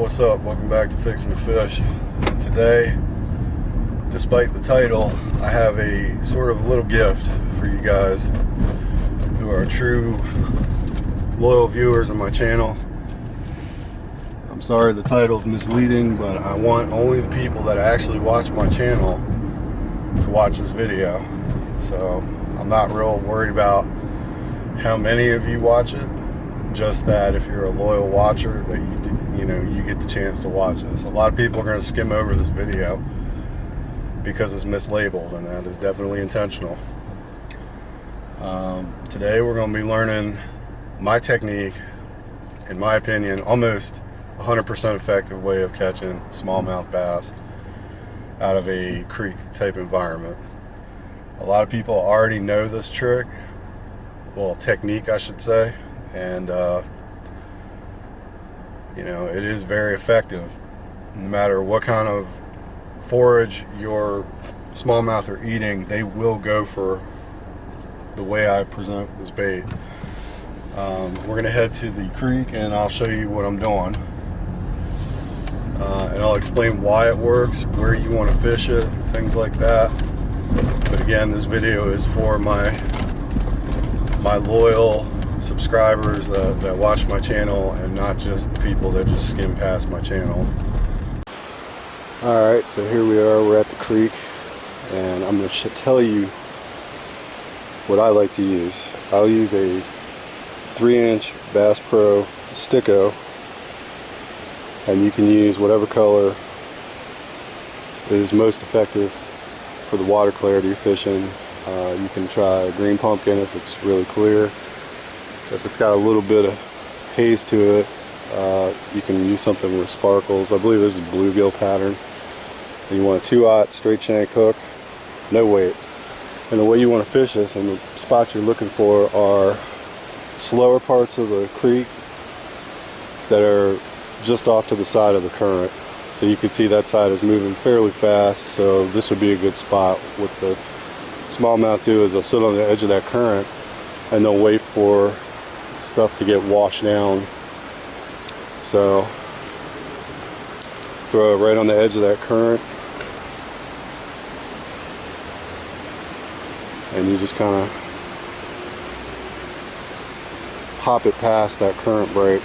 what's up? Welcome back to Fixing the Fish. Today, despite the title, I have a sort of little gift for you guys who are true loyal viewers of my channel. I'm sorry the title's misleading, but I want only the people that actually watch my channel to watch this video. So I'm not real worried about how many of you watch it, just that if you're a loyal watcher, that you get the chance to watch this. A lot of people are going to skim over this video because it's mislabeled, and that is definitely intentional. Today we're going to be learning my technique, in my opinion, almost 100% effective way of catching smallmouth bass out of a creek type environment. A lot of people already know this trick, well, technique I should say, and it is very effective. No matter what kind of forage your smallmouth are eating, they will go for the way I present this bait. We're gonna head to the creek and I'll show you what I'm doing, and I'll explain why it works, where you want to fish it, things like that. But again, this video is for my loyal subscribers that watch my channel, and not just the people that just skim past my channel. Alright, so here we are, we're at the creek, and I'm going to tell you what I like to use. I'll use a 3-inch Bass Pro Sticko, and you can use whatever color is most effective for the water clarity you're fishing. You can try green pumpkin if it's really clear. If it's got a little bit of haze to it, you can use something with sparkles. I believe this is bluegill pattern. And you want a 2/0 straight shank hook, no weight. And the way you want to fish this, and the spots you're looking for, are slower parts of the creek that are just off to the side of the current. So you can see that side is moving fairly fast, so this would be a good spot. What the smallmouth do is they'll sit on the edge of that current and they'll wait for stuff to get washed down. So throw it right on the edge of that current, and you just kind of hop it past that current break.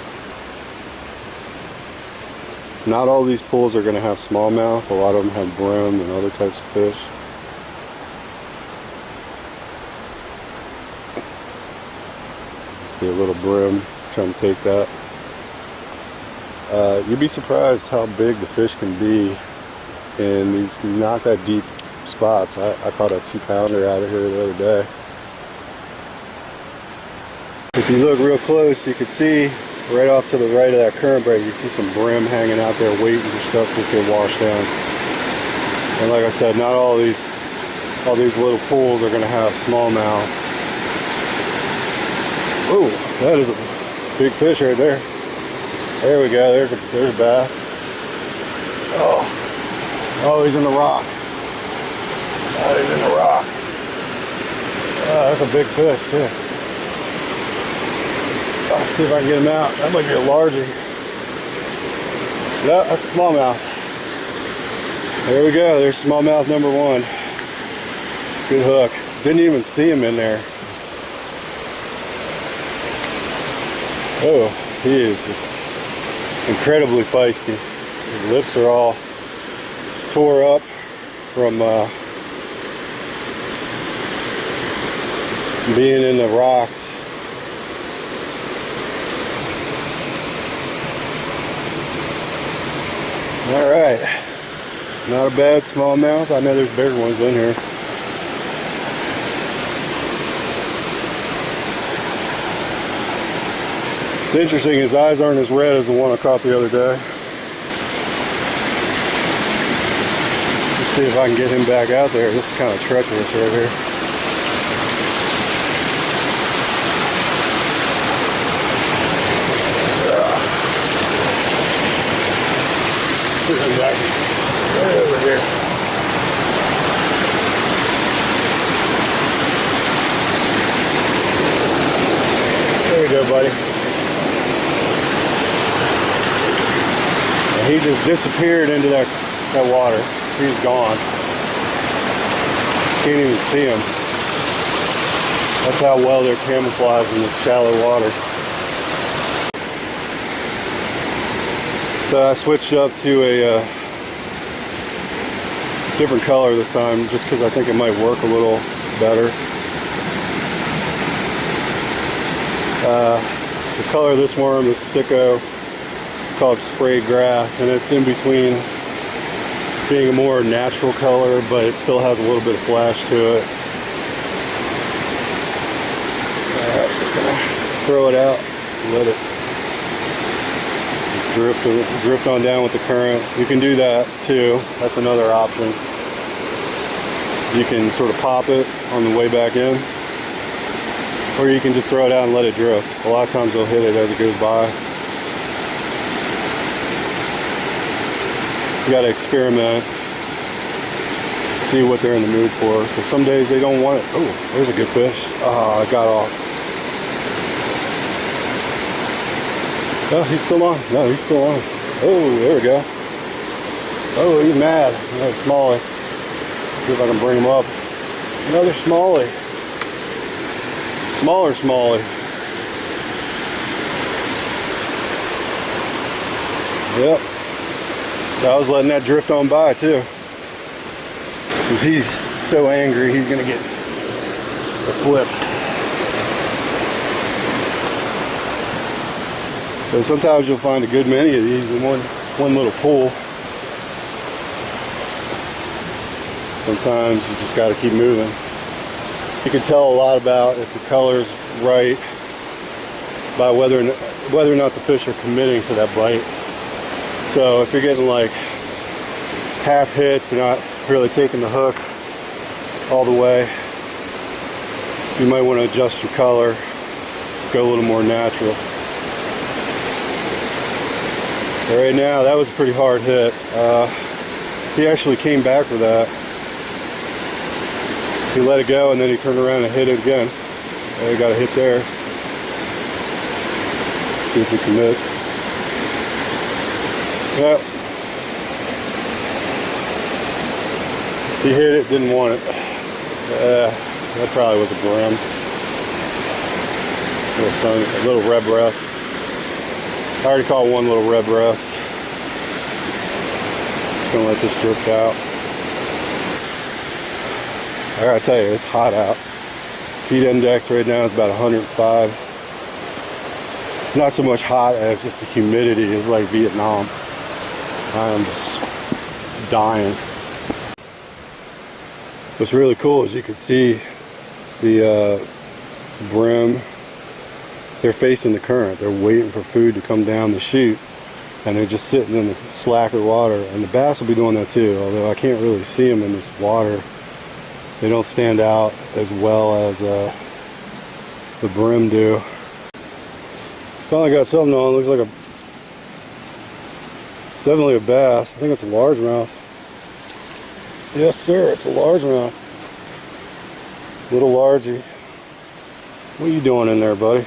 Not all these pools are going to have smallmouth. A lot of them have brim and other types of fish. See a little brim, trying to take that. You'd be surprised how big the fish can be in these not that deep spots. I caught a 2-pounder out of here the other day. If you look real close, you can see right off to the right of that current break, you see some brim hanging out there waiting for stuff to just get washed down. And like I said, not all these little pools are going to have smallmouth. Oh, that is a big fish right there. There we go. There's a bass. Oh, he's in the rock. Oh, he's in the rock. Oh, that's a big fish too. Let's see if I can get him out. That might be a largie. No, that's a smallmouth. There we go. There's smallmouth number 1. Good hook. Didn't even see him in there. Oh, he is just incredibly feisty. His lips are all tore up from being in the rocks. Alright, not a bad smallmouth. I know there's bigger ones in here. It's interesting, his eyes aren't as red as the one I caught the other day. Let's see if I can get him back out there. This is kind of treacherous right here. Right over here. There you go, buddy. He just disappeared into that water. He's gone. Can't even see him. That's how well they're camouflaged in this shallow water. So I switched up to a different color this time, just because I think it might work a little better. The color of this worm is Sticko. It's called sprayed grass, and it's in between being a more natural color, but it still has a little bit of flash to it. Alright, just gonna throw it out and let it drift on down with the current. You can do that too. That's another option. You can sort of pop it on the way back in, or you can just throw it out and let it drift. A lot of times they'll hit it as it goes by. You gotta experiment, see what they're in the mood for, because some days they don't want it. Oh, there's a good fish. Oh, I got off. Oh, he's still on. No, he's still on. Oh, there we go. Oh, he's mad. Another smallie. See if I can bring him up. Another smallie. Smaller smallie. Yep. I was letting that drift on by too. Because he's so angry, he's gonna get a flip. So sometimes you'll find a good many of these in one little pool. Sometimes you just got to keep moving. You can tell a lot about if the color's right by whether or not the fish are committing to that bite. So if you're getting like half hits, you're not really taking the hook all the way, you might want to adjust your color, go a little more natural. But right now, that was a pretty hard hit. He actually came back for that. He let it go and then he turned around and hit it again. He got a hit there. See if he commits. Yep. He hit it, didn't want it. That probably was a brim. A little red breast. I already caught one little red breast. Just gonna let this drift out. I gotta tell you, it's hot out. Heat index right now is about 105. Not so much hot as just the humidity is like Vietnam. I am just dying. What's really cool is you can see the brim. They're facing the current. They're waiting for food to come down the chute, and they're just sitting in the slacker water. And the bass will be doing that too, although I can't really see them in this water. They don't stand out as well as the brim do. Finally got something on. Looks like it's definitely a bass. I think it's a largemouth. Yes, sir. It's a largemouth. Little largy. What are you doing in there, buddy?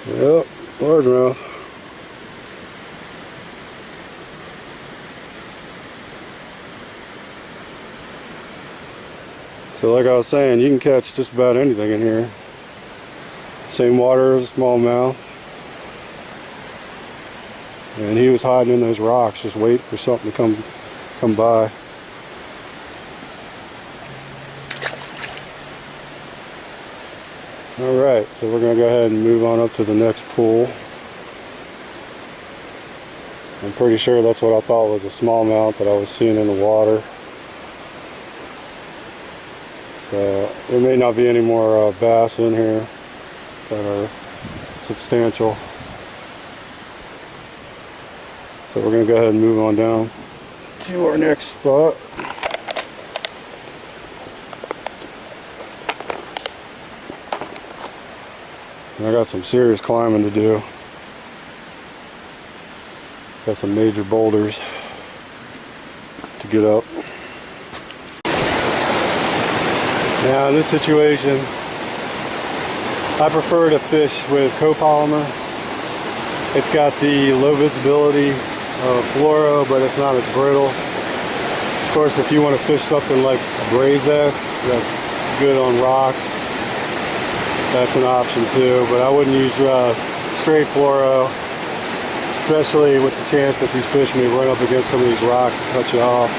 Yep, largemouth. So like I was saying, you can catch just about anything in here. Same water as a smallmouth. And he was hiding in those rocks, just waiting for something to come by. Alright, so we're going to go ahead and move on up to the next pool. I'm pretty sure that's what I thought was a smallmouth that I was seeing in the water. So there may not be any more bass in here that are substantial. So we're going to go ahead and move on down to our next spot. And I got some serious climbing to do. Got some major boulders to get up. Now in this situation, I prefer to fish with copolymer. It's got the low visibility fluoro, but it's not as brittle. Of course, if you want to fish something like a braised X, that's good on rocks, that's an option too. But I wouldn't use straight fluoro, especially with the chance that these fish may run up against some of these rocks and cut you off.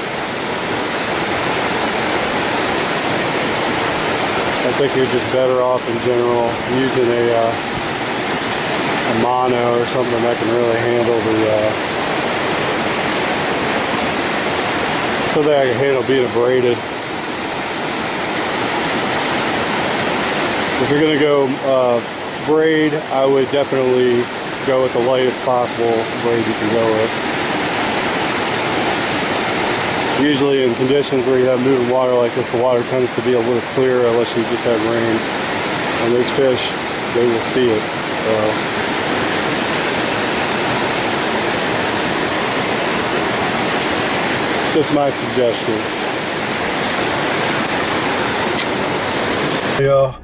I think you're just better off in general using a mono or something that can really handle the so that I can handle being abraded. If you're going to go braid, I would definitely go with the lightest possible braid you can go with. Usually in conditions where you have moving water like this, the water tends to be a little clearer unless you just have rain. And these fish, they will see it. So. Just my suggestion. Yeah,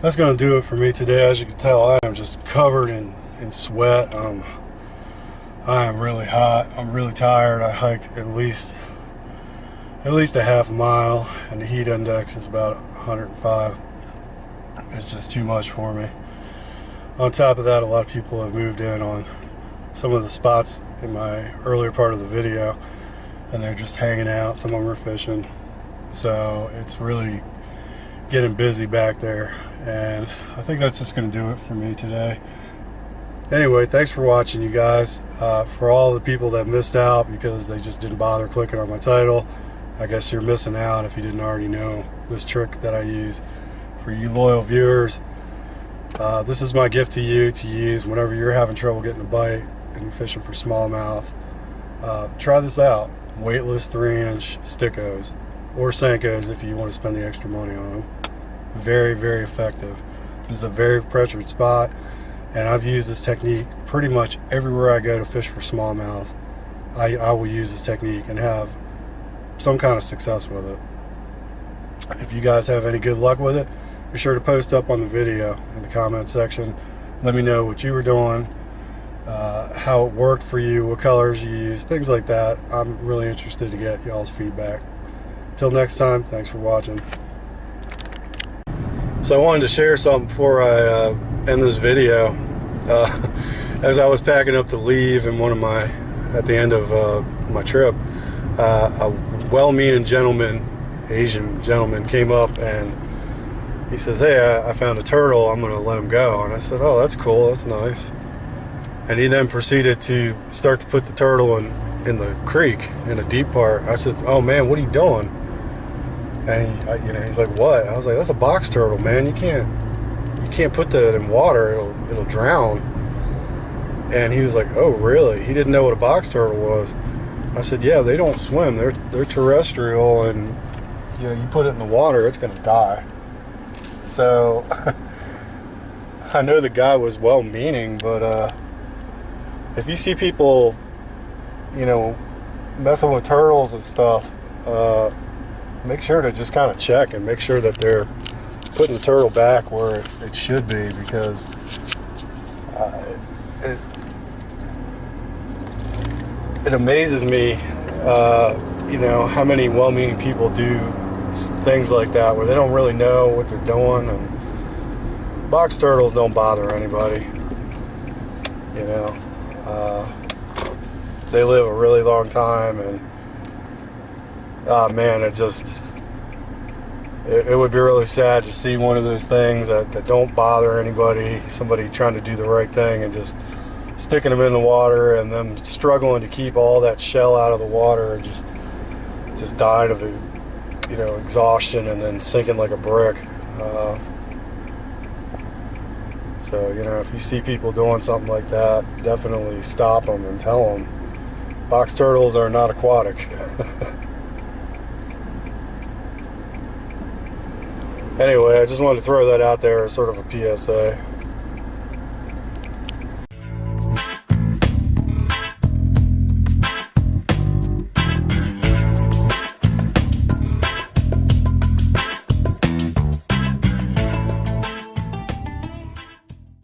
that's going to do it for me today. As you can tell, I am just covered in sweat. I am really hot. I'm really tired. I hiked at least a half a mile, and the heat index is about 105. It's just too much for me. On top of that, a lot of people have moved in on some of the spots in my earlier part of the video, and they're just hanging out. Some of them are fishing, so it's really getting busy back there, and I think that's just going to do it for me today. Anyway, thanks for watching, you guys. For all the people that missed out because they just didn't bother clicking on my title, I guess you're missing out if you didn't already know this trick that I use. For you loyal viewers, this is my gift to you to use whenever you're having trouble getting a bite and you're fishing for smallmouth. Try this out. Weightless 3-inch stickos or Senkos if you want to spend the extra money on them. Very, very effective. This is a very pressured spot, and I've used this technique pretty much everywhere I go to fish for smallmouth. I will use this technique and have some kind of success with it. If you guys have any good luck with it, be sure to post up on the video in the comment section. Let me know what you were doing, how it worked for you, what colors you used, things like that. I'm really interested to get y'all's feedback. Until next time, thanks for watching. So I wanted to share something before I end this video. As I was packing up to leave at the end of my trip, a well-meaning gentleman, Asian gentleman, came up and he says, "Hey, I found a turtle, I'm gonna let him go." And I said, "Oh, that's cool, that's nice." And he then proceeded to start to put the turtle in the creek, in a deep part. I said, "Oh man, what are you doing?" And he's like, "What?" I was like, "That's a box turtle, man. You can't put that in water. It'll drown." And he was like, "Oh, really?" He didn't know what a box turtle was. I said, "Yeah, they don't swim. They're terrestrial, and you put it in the water, it's gonna die." So I know the guy was well-meaning, but if you see people, messing with turtles and stuff, make sure to just kind of check and make sure that they're putting the turtle back where it should be, because it amazes me, how many well-meaning people do things like that where they don't really know what they're doing. And box turtles don't bother anybody. They live a really long time, and oh man, it would be really sad to see one of those things that don't bother anybody, somebody trying to do the right thing and just sticking them in the water and them struggling to keep all that shell out of the water and just dying of exhaustion and then sinking like a brick. So if you see people doing something like that, definitely stop them and tell them box turtles are not aquatic. Anyway, I just wanted to throw that out there as sort of a PSA.